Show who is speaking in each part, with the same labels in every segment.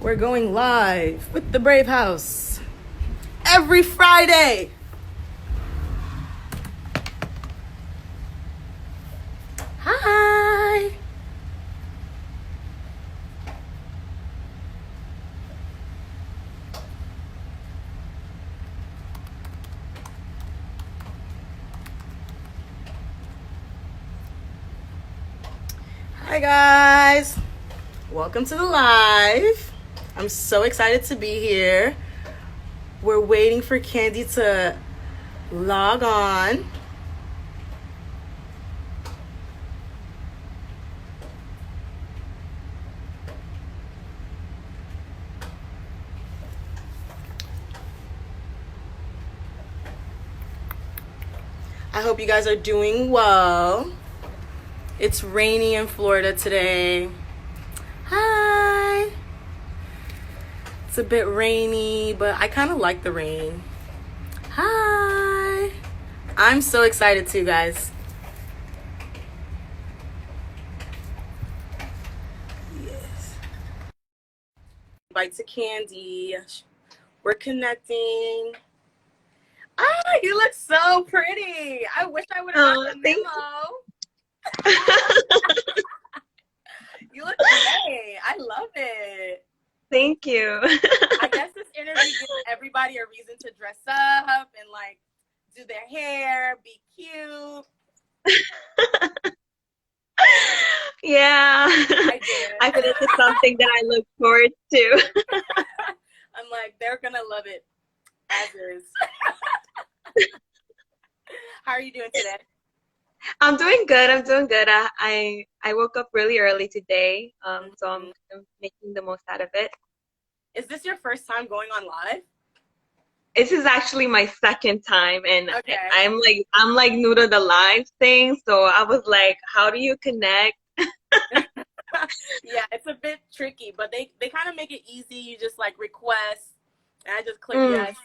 Speaker 1: We're going live with the Brave House every Friday. Hi. Hi guys. Welcome to the live. I'm so excited to be here. We're waiting for Candi to log on. I hope you guys are doing well. It's rainy in Florida today. Hi. It's a bit rainy, but I kind of like the rain. Hi. I'm so excited too, guys. Yes. Invite to Candi. We're connecting. Ah, you look so pretty. I wish I would have got the memo. You look great. I love it.
Speaker 2: Thank you.
Speaker 1: I guess this interview gives everybody a reason to dress up and like do their hair, be cute.
Speaker 2: Yeah.
Speaker 1: I did.
Speaker 2: I feel this is something that I look forward to.
Speaker 1: I'm like, they're gonna love it as is. How are you doing today?
Speaker 2: I'm doing good. I woke up really early today, so I'm making the most out of it.
Speaker 1: Is this your first time going on live?
Speaker 2: This is actually my second time, and
Speaker 1: Okay.
Speaker 2: I'm like new to the live thing, so I was like, how do you connect?
Speaker 1: Yeah, it's a bit tricky, but they kind of make it easy. You just like request, and I just click yes.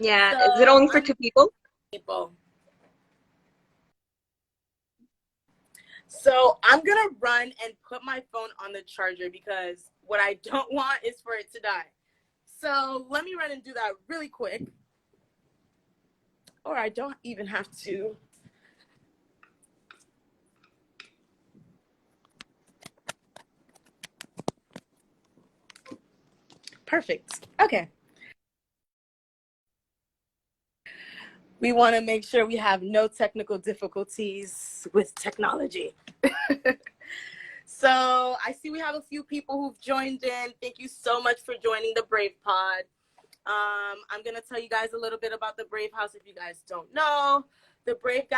Speaker 2: Yeah,
Speaker 1: So,
Speaker 2: is it only for two people?
Speaker 1: So I'm gonna run and put my phone on the charger because what I don't want is for it to die. So let me run and do that really quick. Or I don't even have to. Perfect. Okay. We want to make sure we have no technical difficulties with technology. So I see we have a few people who've joined in. Thank you so much for joining the Brave Pod. I'm going to tell you guys a little bit about the Brave House if you guys don't know. The Brave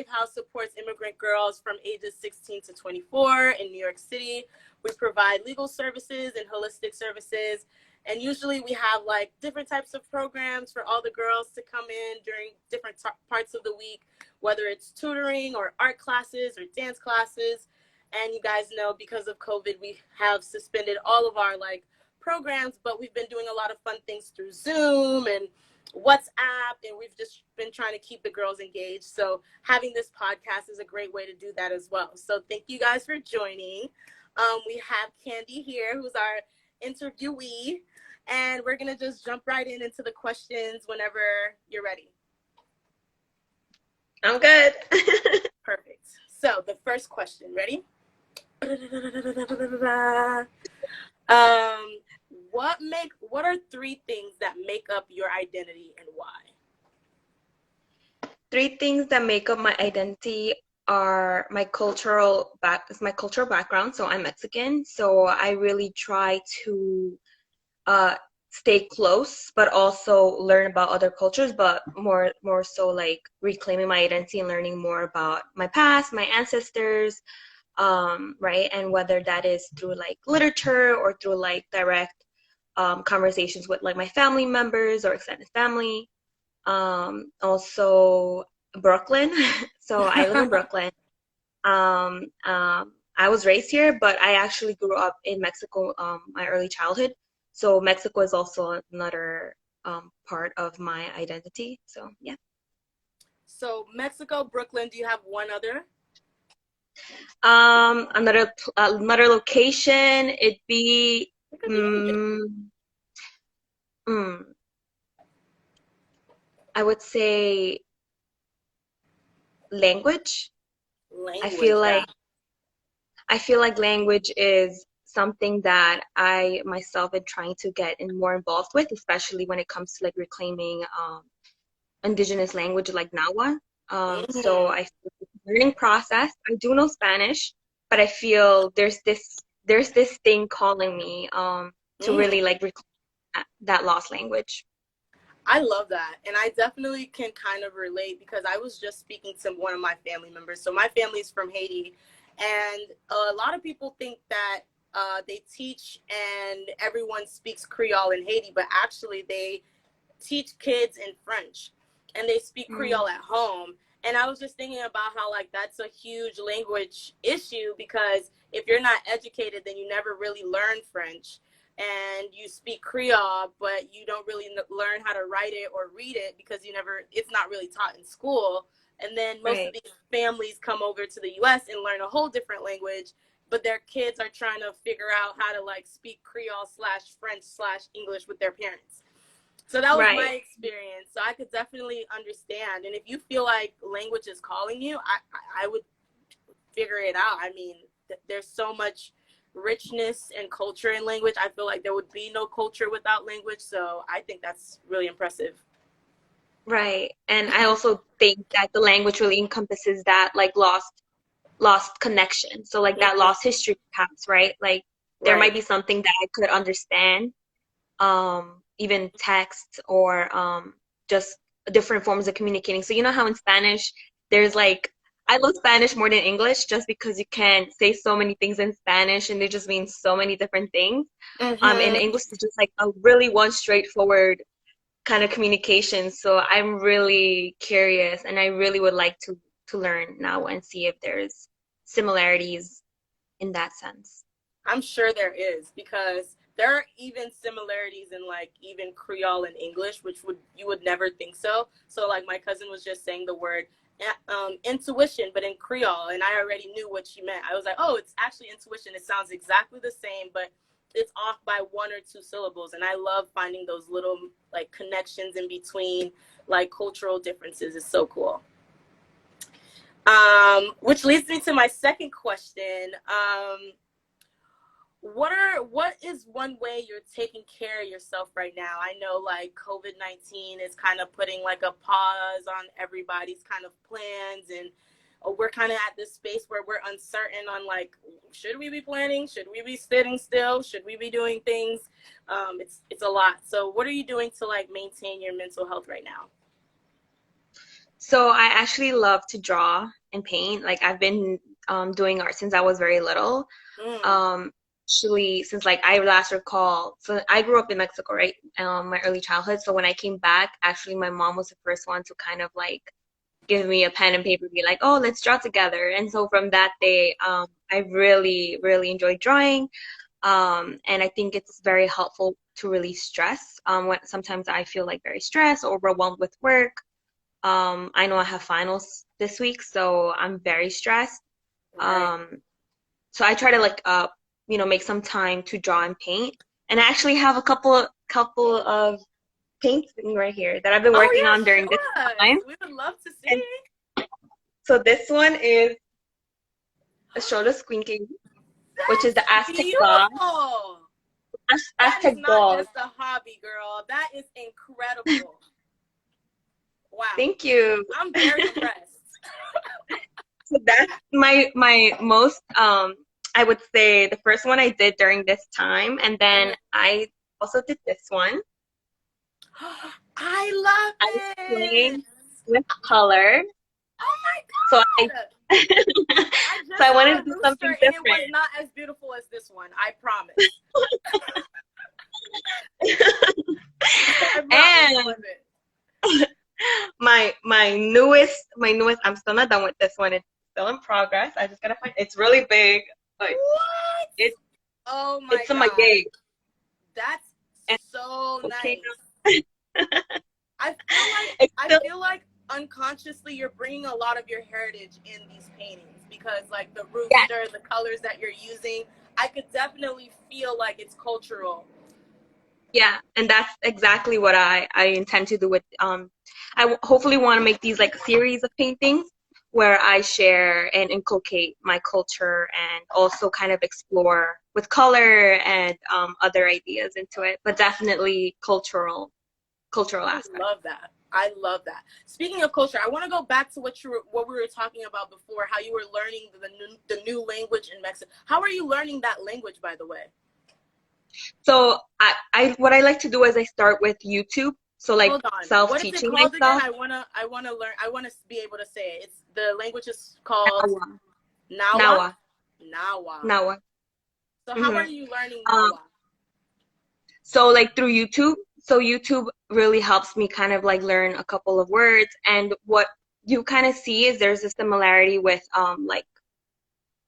Speaker 1: House supports immigrant girls from ages 16 to 24 in New York City. We provide legal services and holistic services. And usually we have like different types of programs for all the girls to come in during different parts of the week, whether it's tutoring or art classes or dance classes. And you guys know because of COVID, we have suspended all of our like programs, but we've been doing a lot of fun things through Zoom and WhatsApp, and we've just been trying to keep the girls engaged. So having this podcast is a great way to do that as well. So thank you guys for joining. We have Candi here, who's our interviewee, and we're going to just jump right into the questions whenever you're ready.
Speaker 2: I'm good.
Speaker 1: Perfect. So the first question, ready? What are 3 things that make up your identity and why?
Speaker 2: 3 things that make up my identity are my cultural background. So I'm Mexican, so I really try to stay close, but also learn about other cultures, but more so like reclaiming my identity and learning more about my past, my ancestors, right? And whether that is through like literature or through like direct conversations with like my family members or extended family. Also Brooklyn. So I live in Brooklyn. I was raised here, but I actually grew up in Mexico my early childhood. So Mexico is also another part of my identity. So yeah.
Speaker 1: So Mexico, Brooklyn, do you have one other?
Speaker 2: Another location, it'd be
Speaker 1: It could be anything.
Speaker 2: mm, mm, I would say language. I feel
Speaker 1: Language, yeah.
Speaker 2: like I feel like language is something that I myself am trying to get in more involved with, especially when it comes to like reclaiming indigenous language like Nawa. So
Speaker 1: Mm,
Speaker 2: I feel it's a learning process. I do know Spanish, but I feel there's this thing calling me to
Speaker 1: mm.
Speaker 2: really like reclaim that lost language.
Speaker 1: I love that. And I definitely can kind of relate because I was just speaking to one of my family members. So my family's from Haiti. And a lot of people think that they teach and everyone speaks Creole in Haiti, but actually they teach kids in French and they speak
Speaker 2: Mm,
Speaker 1: Creole at home. And I was just thinking about how like that's a huge language issue because if you're not educated, then you never really learn French and you speak Creole, but you don't really learn how to write it or read it because it's not really taught in school. And then most of
Speaker 2: right,
Speaker 1: these families come over to the US and learn a whole different language, but their kids are trying to figure out how to like speak Creole slash French slash English with their parents. So that was my
Speaker 2: right,
Speaker 1: experience. So I could definitely understand. And if you feel like language is calling you, I would figure it out. I mean, there's so much richness and culture in language. I feel like there would be no culture without language. So I think that's really impressive.
Speaker 2: right. And I also think that the language really encompasses that like lost connection. So like that
Speaker 1: Mhm.
Speaker 2: lost history perhaps, right? Like there
Speaker 1: Right.
Speaker 2: might be something that I could understand, even text or just different forms of communicating. So you know how in Spanish there's like I love Spanish more than English just because you can say so many things in Spanish and they just mean so many different things. In
Speaker 1: Mm-hmm.
Speaker 2: English it's just like a really one straightforward kind of communication. So I'm really curious and I really would like to learn now and see if there's similarities in that sense.
Speaker 1: I'm sure there is because there are even similarities in like even Creole and English, which would you would never think so. So like my cousin was just saying the word intuition, but in Creole, and I already knew what she meant. I was like, oh, it's actually intuition. It sounds exactly the same, but it's off by one or two syllables. And I love finding those little like connections in between like cultural differences. It's so cool. Which leads me to my second question. What is one way you're taking care of yourself right now? I know like COVID-19 is kind of putting like a pause on everybody's kind of plans, and we're kind of at this space where we're uncertain on like, should we be planning, should we be sitting still, should we be doing things. It's a lot. So what are you doing to like maintain your mental health right now?
Speaker 2: So I actually love to draw and paint. Like I've been doing art since I was very little.
Speaker 1: Mm,
Speaker 2: Um, Actually, since like I last recall, so I grew up in Mexico, right? My early childhood. So when I came back, actually my mom was the first one to kind of like give me a pen and paper, be like, "Oh, let's draw together." And so from that day, I really, really enjoyed drawing. And I think it's very helpful to release stress. When sometimes I feel like very stressed or overwhelmed with work. I know I have finals this week, so I'm very stressed.
Speaker 1: right.
Speaker 2: Um, so I try to like make some time to draw and paint. And I actually have a couple of painting right here that I've been
Speaker 1: Oh
Speaker 2: working
Speaker 1: yeah,
Speaker 2: on during this
Speaker 1: show us.
Speaker 2: time.
Speaker 1: We would love to see.
Speaker 2: And so this one is a shoulder squinking, which is the
Speaker 1: That's
Speaker 2: Aztec dog.
Speaker 1: beautiful. That is
Speaker 2: Aztec
Speaker 1: not
Speaker 2: dog.
Speaker 1: just a hobby, girl. That is incredible. Wow.
Speaker 2: Thank you.
Speaker 1: I'm very impressed.
Speaker 2: So that's my most I would say the first one I did during this time, and then
Speaker 1: Mhm.
Speaker 2: I also did this one.
Speaker 1: I love
Speaker 2: I was
Speaker 1: this.
Speaker 2: playing with color,
Speaker 1: Oh
Speaker 2: so
Speaker 1: my
Speaker 2: I
Speaker 1: God. I
Speaker 2: so
Speaker 1: just
Speaker 2: I
Speaker 1: saw
Speaker 2: wanted
Speaker 1: a
Speaker 2: to do
Speaker 1: rooster
Speaker 2: something
Speaker 1: and it was
Speaker 2: different.
Speaker 1: not as beautiful as this one. I promise. I promise. It
Speaker 2: And
Speaker 1: wasn't.
Speaker 2: my newest I'm still not done with this one. It's still in progress. I just gotta find it's really big, but
Speaker 1: What?
Speaker 2: it
Speaker 1: Oh my
Speaker 2: it's on my
Speaker 1: God.
Speaker 2: gate.
Speaker 1: That's
Speaker 2: And
Speaker 1: so
Speaker 2: okay
Speaker 1: nice.
Speaker 2: now.
Speaker 1: I feel like
Speaker 2: It's
Speaker 1: I
Speaker 2: still
Speaker 1: feel like unconsciously you're bringing a lot of your heritage in these paintings, because like the
Speaker 2: Yes.
Speaker 1: rooster, the colors that you're using, I could definitely feel like it's cultural.
Speaker 2: Yeah, and that's exactly what I intend to do with hopefully want to make these like a series of paintings where I share and inculcate my culture and also kind of explore with color and other ideas into it, but definitely cultural
Speaker 1: I
Speaker 2: aspect.
Speaker 1: love that. I love that. Speaking of culture, I want to go back to what we were talking about before, how you were learning the new language in Mexico. How are you learning that language, by the way?
Speaker 2: So I what I like to do is I start with YouTube, so like
Speaker 1: Hold on. What is it
Speaker 2: self-teaching
Speaker 1: called again?
Speaker 2: myself.
Speaker 1: I wanna learn. I wanna be able to say it. It's the language is called
Speaker 2: Nawa,
Speaker 1: Nawa.
Speaker 2: Nawa,
Speaker 1: Nawa.
Speaker 2: Nawa.
Speaker 1: So how are
Speaker 2: hmm
Speaker 1: you learning
Speaker 2: Um,
Speaker 1: Nawa?
Speaker 2: so like through YouTube, so YouTube really helps me kind of like learn a couple of words, and what you kind of see is there's a similarity with like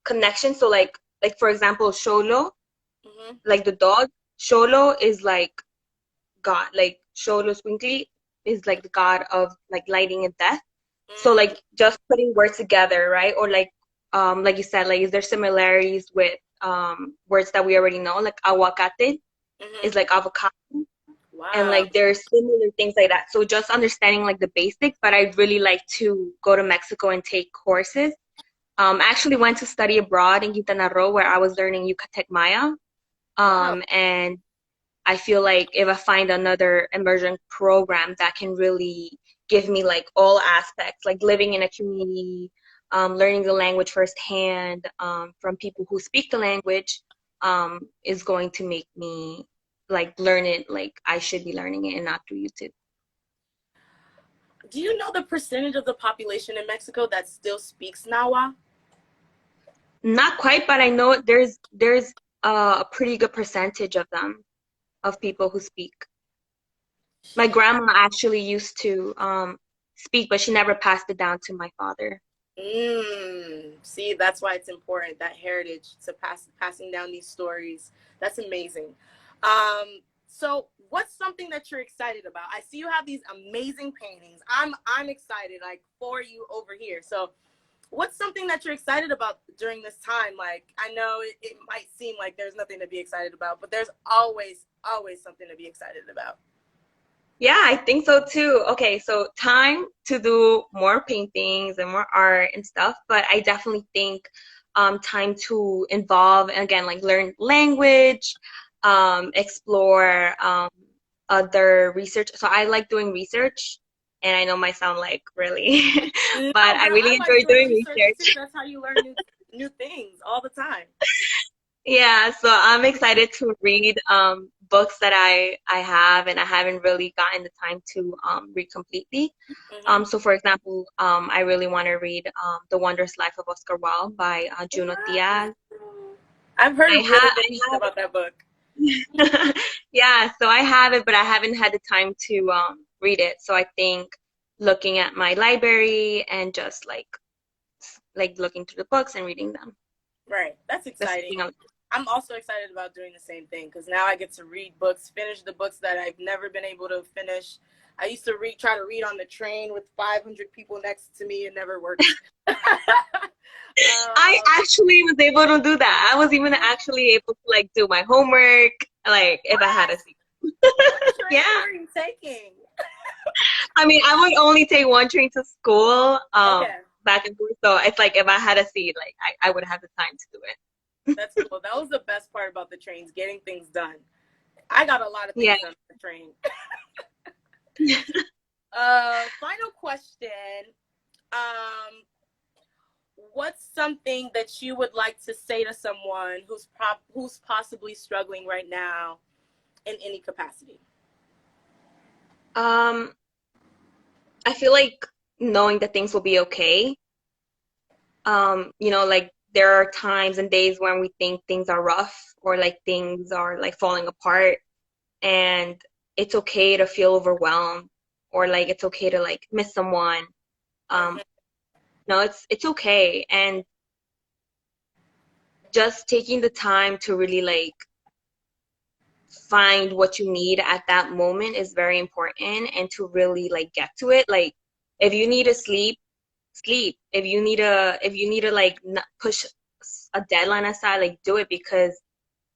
Speaker 2: connection. So like for example, Sholo,
Speaker 1: Hmm.
Speaker 2: like the dog, Sholo is like God, like Sholo Squinkly is like the God of like lighting and death. So
Speaker 1: Mm,
Speaker 2: like just putting words together, right? Or like you said, like is there similarities with words that we already know? Like aguacate
Speaker 1: hmm.
Speaker 2: is like avocado, and
Speaker 1: Wow.
Speaker 2: like there's similar things like that. So just understanding like the basics, but I'd really like to go to Mexico and take courses. I actually went to study abroad in Quintana Roo where I was learning Yucatec Maya.
Speaker 1: Wow.
Speaker 2: And I feel like if I find another immersion program that can really give me like all aspects, like living in a community, learning the language firsthand from people who speak the language, is going to make me like learn it like I should be learning it and not through YouTube.
Speaker 1: Do you know the percentage of the population in Mexico that still speaks Nawa?
Speaker 2: Not quite, but I know there's a pretty good percentage of them of people who speak. My grandma actually used to speak, but she never passed it down to my father.
Speaker 1: See, that's why it's important, that heritage, to passing down these stories. That's amazing. So what's something that you're excited about? I see you have these amazing paintings. I'm excited like for you over here. So what's something that you're excited about during this time? Like, I know it might seem like there's nothing to be excited about, but there's always something to be excited about.
Speaker 2: Yeah, I think so too. Okay, so time to do more paintings and more art and stuff, but I definitely think time to involve and again like learn language, explore other research. So I like doing research, and I know might sound like really,
Speaker 1: No,
Speaker 2: but I
Speaker 1: girl,
Speaker 2: really
Speaker 1: I like
Speaker 2: enjoy
Speaker 1: doing
Speaker 2: doing
Speaker 1: research too.
Speaker 2: research.
Speaker 1: That's how you learn new things all the time.
Speaker 2: Yeah, so I'm excited to read books that I have and I haven't really gotten the time to read completely.
Speaker 1: Hmm.
Speaker 2: So for example, I really want to read The Wondrous Life of Oscar Wilde by Junot
Speaker 1: Wow.
Speaker 2: Diaz.
Speaker 1: I've heard
Speaker 2: I
Speaker 1: really
Speaker 2: have
Speaker 1: good things about that book.
Speaker 2: yeah, so I have it, but I haven't had the time to read it. So I think looking at my library and just like looking through the books and reading them.
Speaker 1: Right. That's
Speaker 2: That's
Speaker 1: exciting.
Speaker 2: something
Speaker 1: I'm also excited about doing the same thing because now I get to read books, finish the books that I've never been able to finish. I used to try to read on the train with 500 people next to me. It never worked.
Speaker 2: I
Speaker 1: um,
Speaker 2: actually was able to do that. I was even actually able to like do my homework, like if I had
Speaker 1: what?
Speaker 2: a seat.
Speaker 1: What train
Speaker 2: Yeah.
Speaker 1: were you taking?
Speaker 2: I mean, I would only take one train to school,
Speaker 1: Okay,
Speaker 2: back and forth. So it's like if I had a seat, like I would have the time to do it.
Speaker 1: that's cool. That was the best part about the trains, getting things done. I got a lot of
Speaker 2: Yeah.
Speaker 1: things done on the train. Final question. Um, what's something that you would like to say to someone who's possibly struggling right now in any capacity?
Speaker 2: Um, I feel like knowing that things will be okay. Like there are times and days when we think things are rough or like things are like falling apart, and it's okay to feel overwhelmed or like it's okay to like miss someone. Um,
Speaker 1: Mm-hmm.
Speaker 2: no, it's okay, and just taking the time to really like find what you need at that moment is very important, and to really like get to it. Like If you need to sleep, sleep. If you need to like push a deadline aside, like do it, because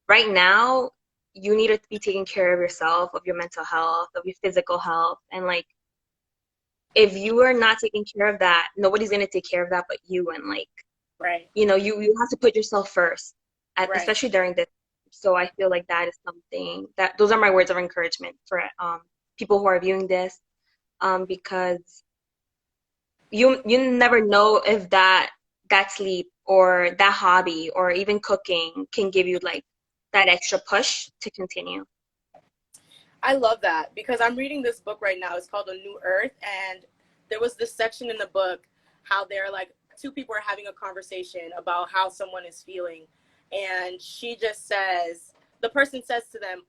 Speaker 2: right now you need to be taking care of yourself, of your mental health, of your physical health, and like if you are not taking care of that, nobody's gonna take care of that but you. And like,
Speaker 1: Right.
Speaker 2: you know, you have to put yourself first,
Speaker 1: Right.
Speaker 2: especially during this. So I feel like that is something that those are my words of encouragement for people who are viewing this, because you never know if that sleep or that hobby or even cooking can give you like that extra push to continue.
Speaker 1: I love that because I'm reading this book right now. It's called A New Earth, and there was this section in the book how they're like two people are having a conversation about how someone is feeling, and she just says, the person says to them,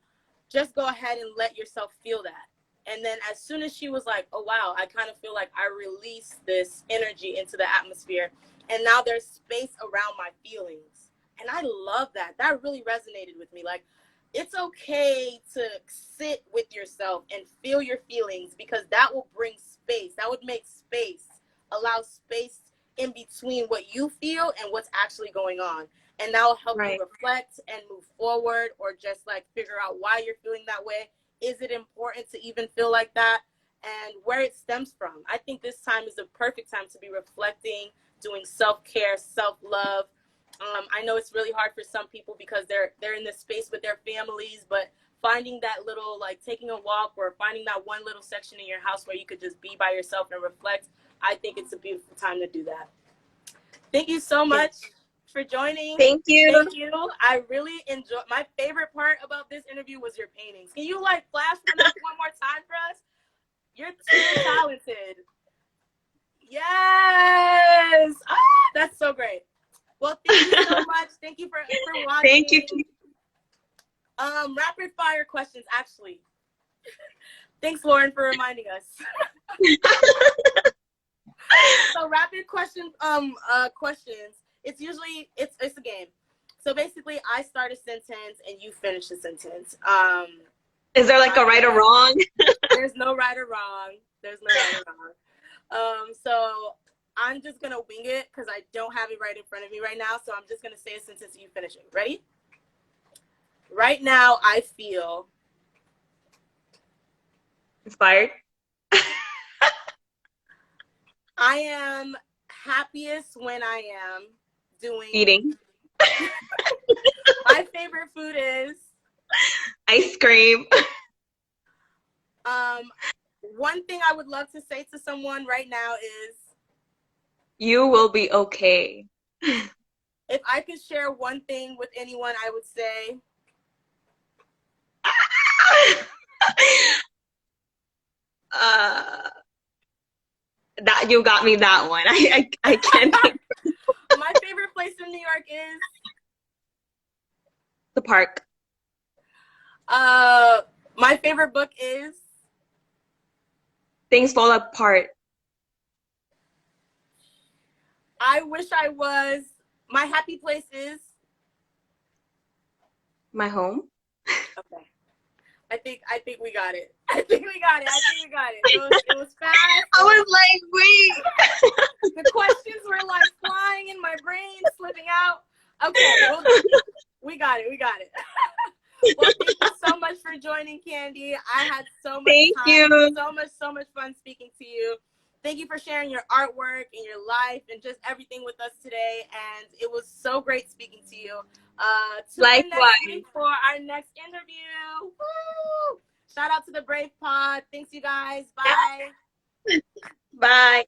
Speaker 1: just go ahead and let yourself feel that. And then as soon as she was like, oh wow, I kind of feel like I released this energy into the atmosphere, and now there's space around my feelings. And I love that. That really resonated with me. Like, it's okay to sit with yourself and feel your feelings, because that will bring space. That would make space, allow space in between what you feel and what's actually going on. And that will help you
Speaker 2: Right.
Speaker 1: reflect and move forward, or just like figure out why you're feeling that way. Is it important to even feel like that? And where it stems from. I think this time is the perfect time to be reflecting, doing self-care, self-love. I know it's really hard for some people because they're in this space with their families, but finding that little, like taking a walk or finding that one little section in your house where you could just be by yourself and reflect, I think it's a beautiful time to do that. Thank you so
Speaker 2: Yeah.
Speaker 1: much for joining.
Speaker 2: Thank you.
Speaker 1: Thank you. I really enjoyed. My favorite part about this interview was your paintings. Can you like flash them up one more time for us? You're too talented. Yes. Ah, that's so great. Well, thank you so much. Thank you for
Speaker 2: Thank you.
Speaker 1: watching. Rapid fire questions, actually. Thanks, Lauren, for reminding us. So rapid questions. It's usually it's a game. So basically, I start a sentence and you finish the sentence.
Speaker 2: Is there like a right or wrong?
Speaker 1: There's no right or wrong. There's no right or wrong. So I'm just gonna wing it because I don't have it right in front of me right now. So I'm just gonna say a sentence and you finish it. Ready? Right now, I feel
Speaker 2: Inspired.
Speaker 1: I am happiest when I am doing.
Speaker 2: Eating.
Speaker 1: My favorite food is
Speaker 2: Ice cream.
Speaker 1: One thing I would love to say to someone right now is,
Speaker 2: You will be okay.
Speaker 1: if I could share one thing with anyone, I would say,
Speaker 2: that you got me that one. I can't think.
Speaker 1: my favorite place in New York is
Speaker 2: The park.
Speaker 1: my favorite book is
Speaker 2: Things fall apart.
Speaker 1: I wish I was. My happy place is
Speaker 2: My home.
Speaker 1: okay. I think we got it. I think we got it. It was fast.
Speaker 2: I was like, wait.
Speaker 1: The questions were like flying in my brain, slipping out. Okay, well, we got it. Well, thank you so much for joining, Candi. I had so much
Speaker 2: Thank
Speaker 1: time,
Speaker 2: you.
Speaker 1: so much fun speaking to you. Thank you for sharing your artwork and your life and just everything with us today. And it was so great speaking to you. Tune in next week for our next interview. Woo! Shout out to the Brave Pod. Thanks, you guys. Bye.
Speaker 2: Bye.